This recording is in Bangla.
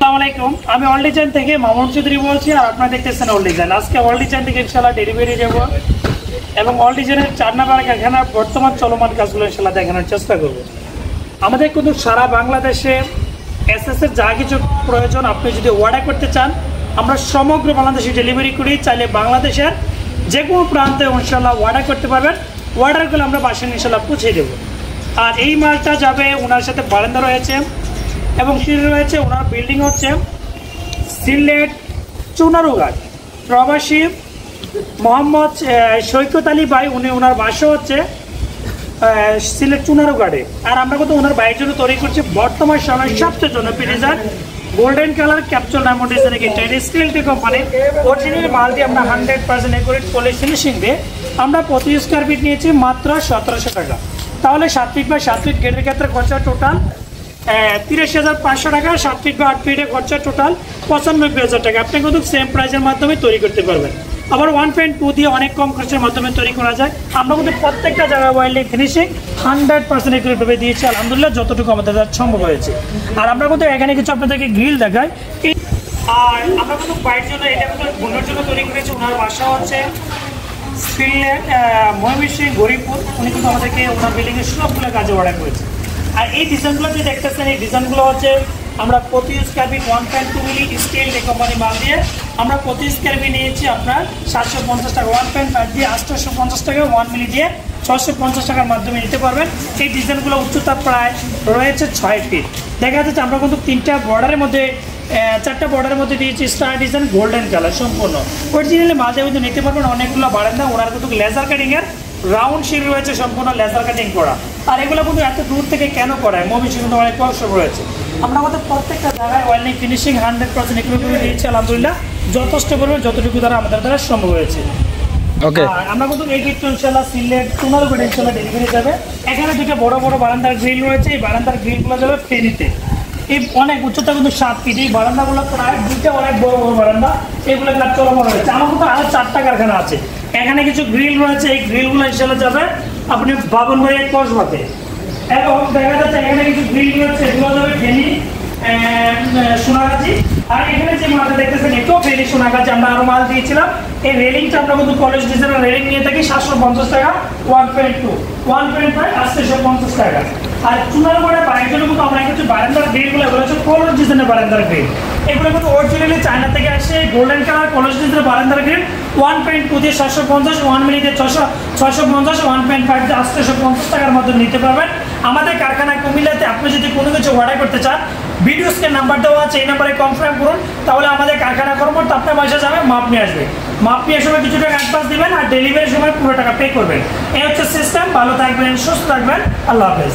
আসসালামু আলাইকুম, আমি অল ডিজাইন থেকে মামুন চৌধুরী বলছি আর আপনারা দেখতেছেন অল ডিজাইন। আজকে অল ডিজাইন থেকে ইনশাআল্লাহ ডেলিভারি দেব এবং অল ডিজাইনের 4 নাম্বার কারখানার বর্তমান চলমান কাজগুলো ইনশাআল্লাহ দেখানোর চেষ্টা করব। আমাদের কিন্তু সারা বাংলাদেশে এসএস এর যা কিছু প্রয়োজন আপনি যদি অর্ডার করতে চান আমরা সমগ্র বাংলাদেশে ডেলিভারি করি। চাইলে বাংলাদেশের যে কোনো প্রান্তে ইনশাআল্লাহ অর্ডার করতে পারবেন। অর্ডারগুলো আমরা বাসায় ইনশাআল্লাহ পৌঁছে দেব। আর এই মালটা যাবে ওনার সাথে বারান্দা রয়েছে এবং সিঁড়ি রয়েছে। ওনার বিল্ডিং হচ্ছে সিলেট চুনারুঘাট। প্রবাসী মোহাম্মদ সৈকত আলী ভাই, উনি ওনার বাসা হচ্ছে সিলেট চুনারুঘাটে। আর আমরা কিন্তু ওনার বাইরের জন্য তৈরি করছি বর্তমান সময়ের সবচেয়ে জনপ্রিয় design golden colour capture diamond design. এটা স্টিল টি কোম্পানি অরিজিনাল মাল দিয়ে আমরা 100% একুরেট পলিশ ফিনিশিং দিয়ে আমরা প্রতি স্কোয়ার ফিট নিয়েছি মাত্র 1700 টাকা। তাহলে 7 ফিট বাই 7 ফিট গেটের ক্ষেত্রে খরচা টোটাল 30,500 টাকা। 7 ফিট বা 8 ফিটের খরচা টোটাল 95,000 টাকা। আপনি কিন্তু সেম প্রাইসের মাধ্যমে তৈরি করতে পারবেন। আবার 1.2 দিয়ে অনেক কম খরচের মাধ্যমে তৈরি করা যায়। আমরা কিন্তু প্রত্যেকটা জায়গায় ওয়েল্ডিং ফিনিশিং 100% একুরেটভাবে দিয়েছি আলহামদুলিল্লাহ, যতটুকু আমাদের সম্ভব হয়েছে। আর আমরা কিন্তু এখানে কিছু আপনাদেরকে গ্রিল দেখাই। আর আমরা কিন্তু বাইরের জন্য এটা কিন্তু বোনের জন্য তৈরি করেছি। ওনার বাসা হচ্ছে সিলেট ময়মনসিংহ গরিবপুর। উনি কিন্তু আমাদেরকে ওনার বিল্ডিংয়ের সবগুলো কাজে অর্ডার করেছে। আর এই ডিজাইনগুলো যে দেখতেছেন এই ডিজাইনগুলো হচ্ছে আমরা প্রতি square feet 1.2 milli steel company মাল দিয়ে আমরা প্রতি স্কোয়ার ফিট নিয়েছি আপনার 750 টাকা। 1.5 দিয়ে 850 টাকা, 1 মিলি দিয়ে 650 টাকার মাধ্যমে নিতে পারবেন। এই ডিজাইনগুলো উচ্চতা প্রায় রয়েছে 6 ফিট। দেখা যাচ্ছে আমরা কিন্তু 3টা বর্ডারের মধ্যে 4টা বর্ডারের মধ্যে দিয়েছি স্টার ডিজাইন গোল্ডেন কালার সম্পূর্ণ অরিজিনালি মাল দিয়ে কিন্তু নিতে পারবেন। অনেকগুলো বারান্দা ওনার কিন্তু লেজার কাটিংয়ের রাউন্ড সিঁড়ি রয়েছে সম্পূর্ণ লেজার কাটিং করা। আর এগুলো কিন্তু এত দূর থেকে কেন করায় ময়মনসিংহ কিন্তু অনেক কষ্ট রয়েছে। আমরা আমাদের প্রত্যেকটা জায়গায় ওয়েল্ডিং ফিনিশিং 100% একুরেট দিয়েছি আলহামদুলিল্লাহ, যথেষ্ট পরিমাণ যতটুকু দ্বারা আমাদের দ্বারা সম্ভব হয়েছে। ওকে, আমরা কিন্তু এই গেটটা ইনশাআল্লাহ সিলেট চুনারুঘাট ইনশাআল্লাহ ডেলিভারি যাবে। এখানে দুটো বড় বড় বারান্দার গ্রিল রয়েছে। এই বারান্দার গ্রিলগুলো যাবে ফেরিতে। এই অনেক উচ্চতা কিন্তু 7 ফিট। এই বারান্দাগুলো প্রায় দুইটা অনেক বড় বড় বারান্দা, এগুলো কাজ চলমান রয়েছে। আমার কিন্তু আরো 4টা কারখানা আছে। এখানে কিছু গ্রিল রয়েছে, এই গ্রিলগুলো ইনশাআল্লাহ যাবে আপনি বাবনবাড়িয়া কসবাতে। এবং দেখা যাচ্ছে এখানে কিছু গ্রিল রয়েছে, এগুলো যাবে ফেনী সোনাগাছি। আর এখানে যে মালটা দেখতেছেন এটাও ফেনী সোনাগাছি। আমরা আরো মাল দিয়েছিলাম। এই রেলিংটা আমরা কিন্তু কলেজ ডিজাইনের রেলিং নিয়ে থাকি 750 টাকা। 1.2 1.5 850 টাকা। আর চুনারুঘাটের বাইরের জন্য কিন্তু আমরা কিছু বারান্দার গ্রিলগুলো এগুলো হচ্ছে কলেজ ডিজাইনের বারান্দার গ্রিল। এগুলো কিন্তু অরিজিনালি চায়না থেকে আসে গোল্ডেন কালার কলেজ ডিজাইনের বারান্দার গ্রিল। 1.2 দিয়ে 750, 1 মিলি দিয়ে 650, 1.5 দিয়ে 850 টাকার মধ্যে নিতে পারবেন। আমাদের কারখানা কুমিল্লাতে আপনি যদি কোনো কিছু অর্ডার করতে চান ভিডিও স্ক্রিনে নাম্বার দেওয়া আছে, এই নাম্বারে কনফার্ম করুন। তাহলে আমাদের কারখানা কর্মকর্তা আপনার বাসা যাবে, মাপ নিয়ে আসবে। মাপ নিয়ে সময় কিছু টাকা অ্যাডভান্স দিবেন আর ডেলিভারির সময় পুরো টাকা পে করবেন। এই হচ্ছে সিস্টেম। ভালো থাকবেন, সুস্থ থাকবেন, আল্লাহ হাফেজ।